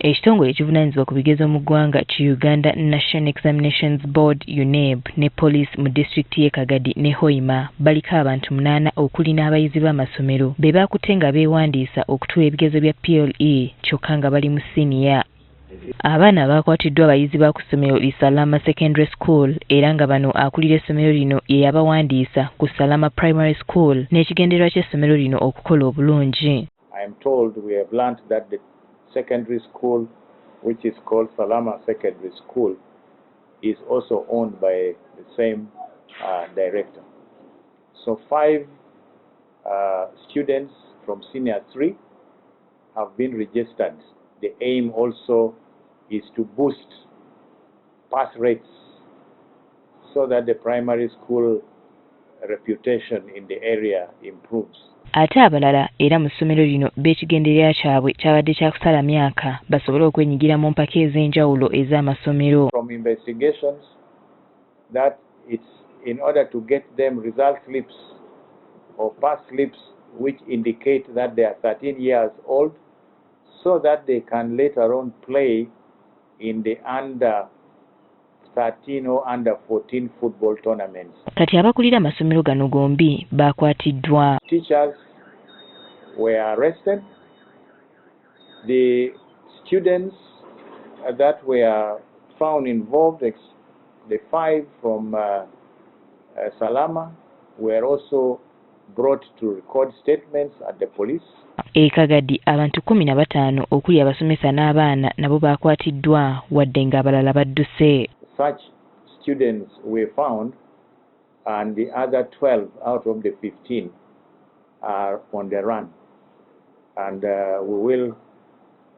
Ekitongole ekivunaanyizibwa ku bigezo mu ggwanga ki Uganda National Examinations Board UNEB ne poliisi mu disitulikiti y'e Kagadi ne Hoima baliko abantu 8 okuli n'abayizi b'amasomero be baakutte nga beewandiisa okutuula ebigezo bya PLE kyokka nga bali mu siniya. Abaana baakwatiddwa abayizi ba ku ssomero Salama Secondary School era nga bano akulira essomero lino ye yabawandiisa ku Salama Primary School n'ekigendererwa ky'essomero lino okukola obulungi. I am told we have learnt that the secondary school, which is called Salama Secondary School, is also owned by the same director. So 5 students from Senior 3 have been registered. The aim also is to boost pass rates so that the primary school reputation in the area improves. Ate abalala era mu ssomero lino b'ekigendererwa kyabwe kyabadde kya kusala myaka basobole okwenyigira mu mpaka ez'enjawulo ez'amasomero. From investigations that it's in order to get them result slips or pass slips which indicate that they are 13 years old so that they can later on play in the under 13 or under 14 football tournaments. Kati abakulira amasomero gano gombi baakwatiddwa. Teachers were arrested. The students that were found involved, the 5 from Salama, were also brought to record statements at the police. Kagadi abantu 15 okuli abasomesa n'abaana nabo baakwatiddwa wadde ng'abalala badduse. Such students were found and the other 12 out of the 15 are on the run, and we will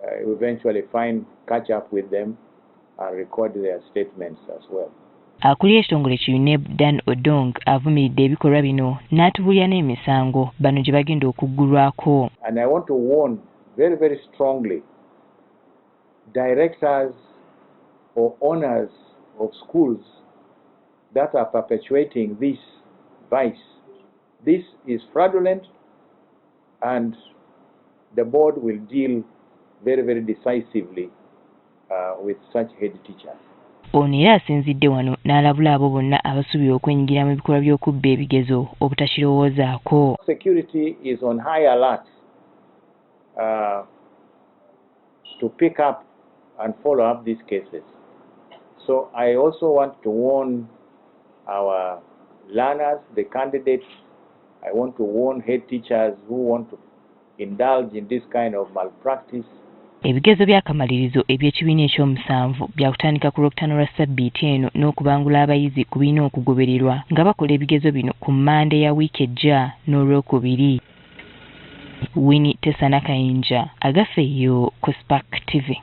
eventually catch up with them and record their statements as well. Akulira ekitongole ki UNEB Dan Odongo avumiridde ebikolwa bino n'atubulira n'emisango bano gye bagenda okuggulwako. And I want to warn very, very strongly directors or owners of schools that are perpetuating this vice. This is fraudulent, and the board will deal very, very decisively with such head teachers. Ono era asinzidde wano n'alabula abo bonna abasuubira okwenyigira mu bikolwa by'okubba ebigezo obutakirowoozaako. Security is on high alert to pick up and follow up these cases. So I also want to warn our learners, the candidates. I want to warn head teachers who want to indulge in this kind of malpractice. Ebigezo by'akamalirizo eby'ekibiina eky'omusanvu byakutandika ku Lwokutaano lwa sabiiti eno n'okubangula abayizi ku birina okugobererwa nga bakola ebigezo bino ku Mande ya wiiki ejja n'Olwokubiri. Winnie Tesanakayinja, Agafeeyo ku Spark TV.